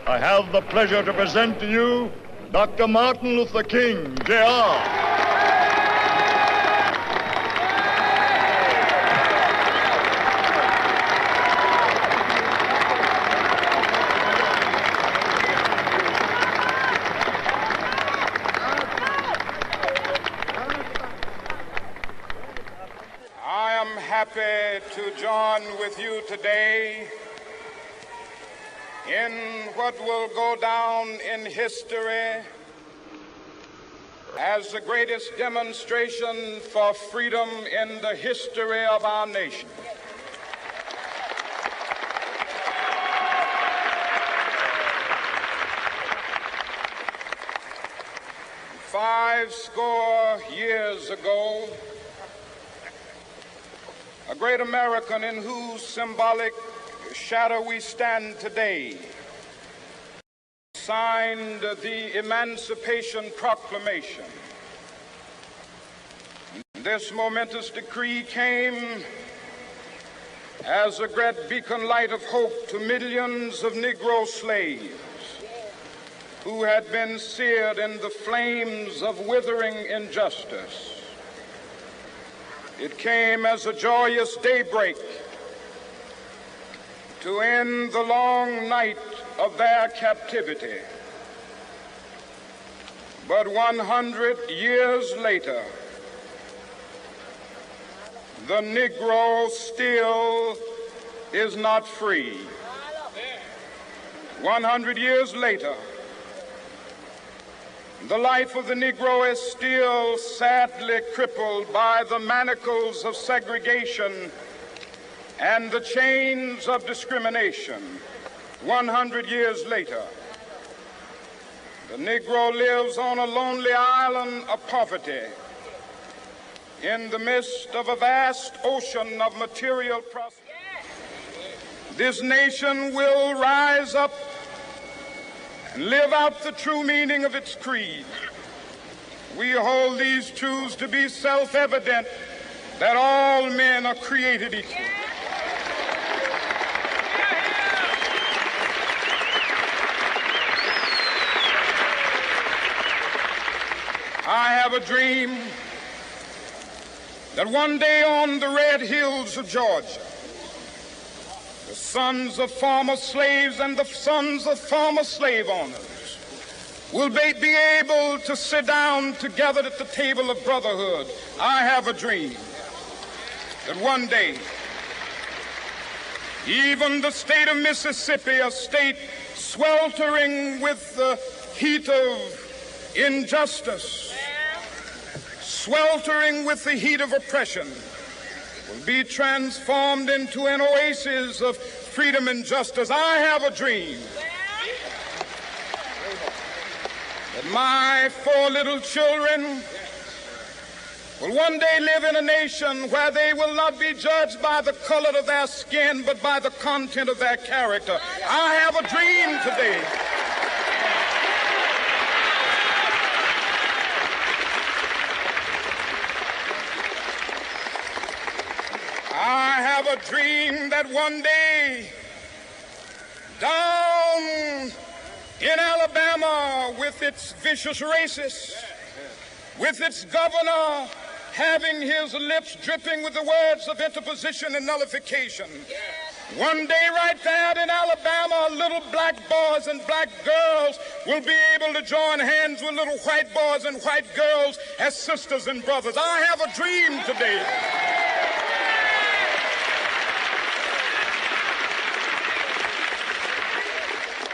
I have the pleasure to present to you Dr. Martin Luther King, Jr. Happy to join with you today in what will go down in history as the greatest demonstration for freedom in the history of our nation. Five score years ago, a great American in whose symbolic shadow we stand today signed the Emancipation Proclamation. This momentous decree came as a great beacon light of hope to millions of Negro slaves who had been seared in the flames of withering injustice. It came as a joyous daybreak to end the long night of their captivity. But 100 years later, the Negro still is not free. 100 years later, the life of the Negro is still sadly crippled by the manacles of segregation and the chains of discrimination. 100 years later, the Negro lives on a lonely island of poverty in the midst of a vast ocean of material prosperity. This nation will rise up and live out the true meaning of its creed. We hold these truths to be self-evident, that all men are created equal. I have a dream that one day on the red hills of Georgia, the sons of former slaves and the sons of former slave owners will be able to sit down together at the table of brotherhood. I have a dream that one day, even the state of Mississippi, a state sweltering with the heat of injustice, sweltering with the heat of oppression, will be transformed into an oasis of freedom and justice. I have a dream that my 4 little children will one day live in a nation where they will not be judged by the color of their skin, but by the content of their character. I have a dream today a dream that one day down in Alabama, with its vicious racists, with its governor having his lips dripping with the words of interposition and nullification, one day right there in Alabama, little black boys and black girls will be able to join hands with little white boys and white girls as sisters and brothers. I have a dream today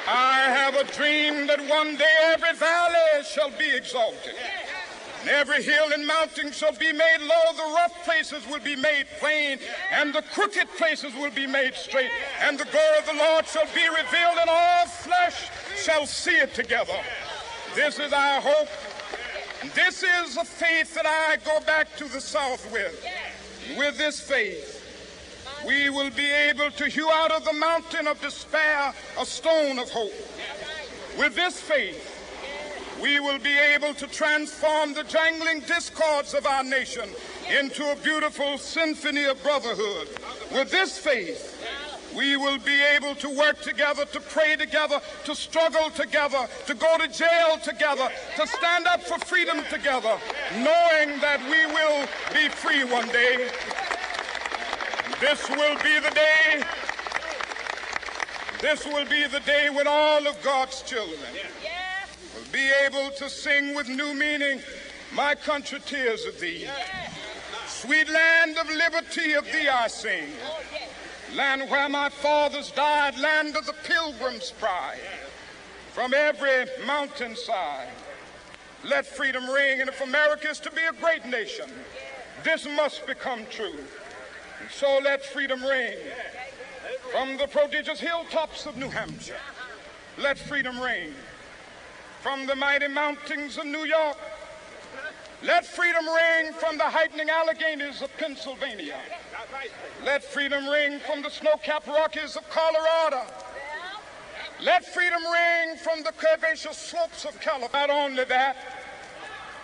I have a dream that one day every valley shall be exalted, and every hill and mountain shall be made low. The rough places will be made plain, and the crooked places will be made straight. And the glory of the Lord shall be revealed, and all flesh shall see it together. This is our hope. This is a faith that I go back to the South with. With this faith, we will be able to hew out of the mountain of despair a stone of hope. With this faith, we will be able to transform the jangling discords of our nation into a beautiful symphony of brotherhood. With this faith, We will be able to work together, to pray together, to struggle together, to go to jail together, to stand up for freedom together, knowing that we will be free one day. This will be the day. This will be the day when all of God's children will be able to sing with new meaning, "My country, tears of thee. Sweet land of liberty, of thee I sing. Land where my fathers died, land of the pilgrim's pride. From every mountainside, let freedom ring. And if America is to be a great nation, this must become true. And so let freedom ring. From the prodigious hilltops of New Hampshire, let freedom ring. From the mighty mountains of New York, let freedom ring. From the heightening Alleghenies of Pennsylvania, let freedom ring. From the snow-capped Rockies of Colorado, let freedom ring. From the curvaceous slopes of California. Not only that,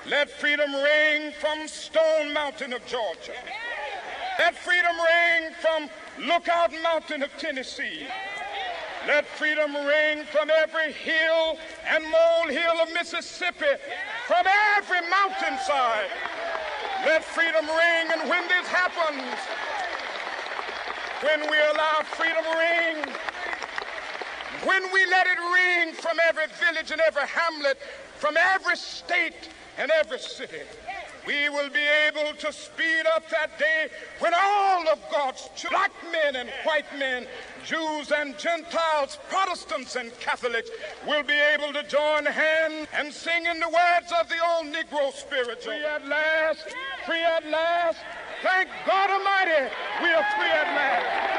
let freedom ring from Stone Mountain of Georgia. Let freedom ring from Lookout Mountain of Tennessee. Let freedom ring from every hill and molehill of Mississippi, from every mountainside. Let freedom ring. And when this happens, when we allow freedom ring, when we let it ring from every village and every hamlet, from every state and every city, we will be able to speed up that day when all of God's children, black men and white men, Jews and Gentiles, Protestants and Catholics, will be able to join hands and sing in the words of the old Negro spiritual. Free at last, free at last. Thank God Almighty, we are free at last.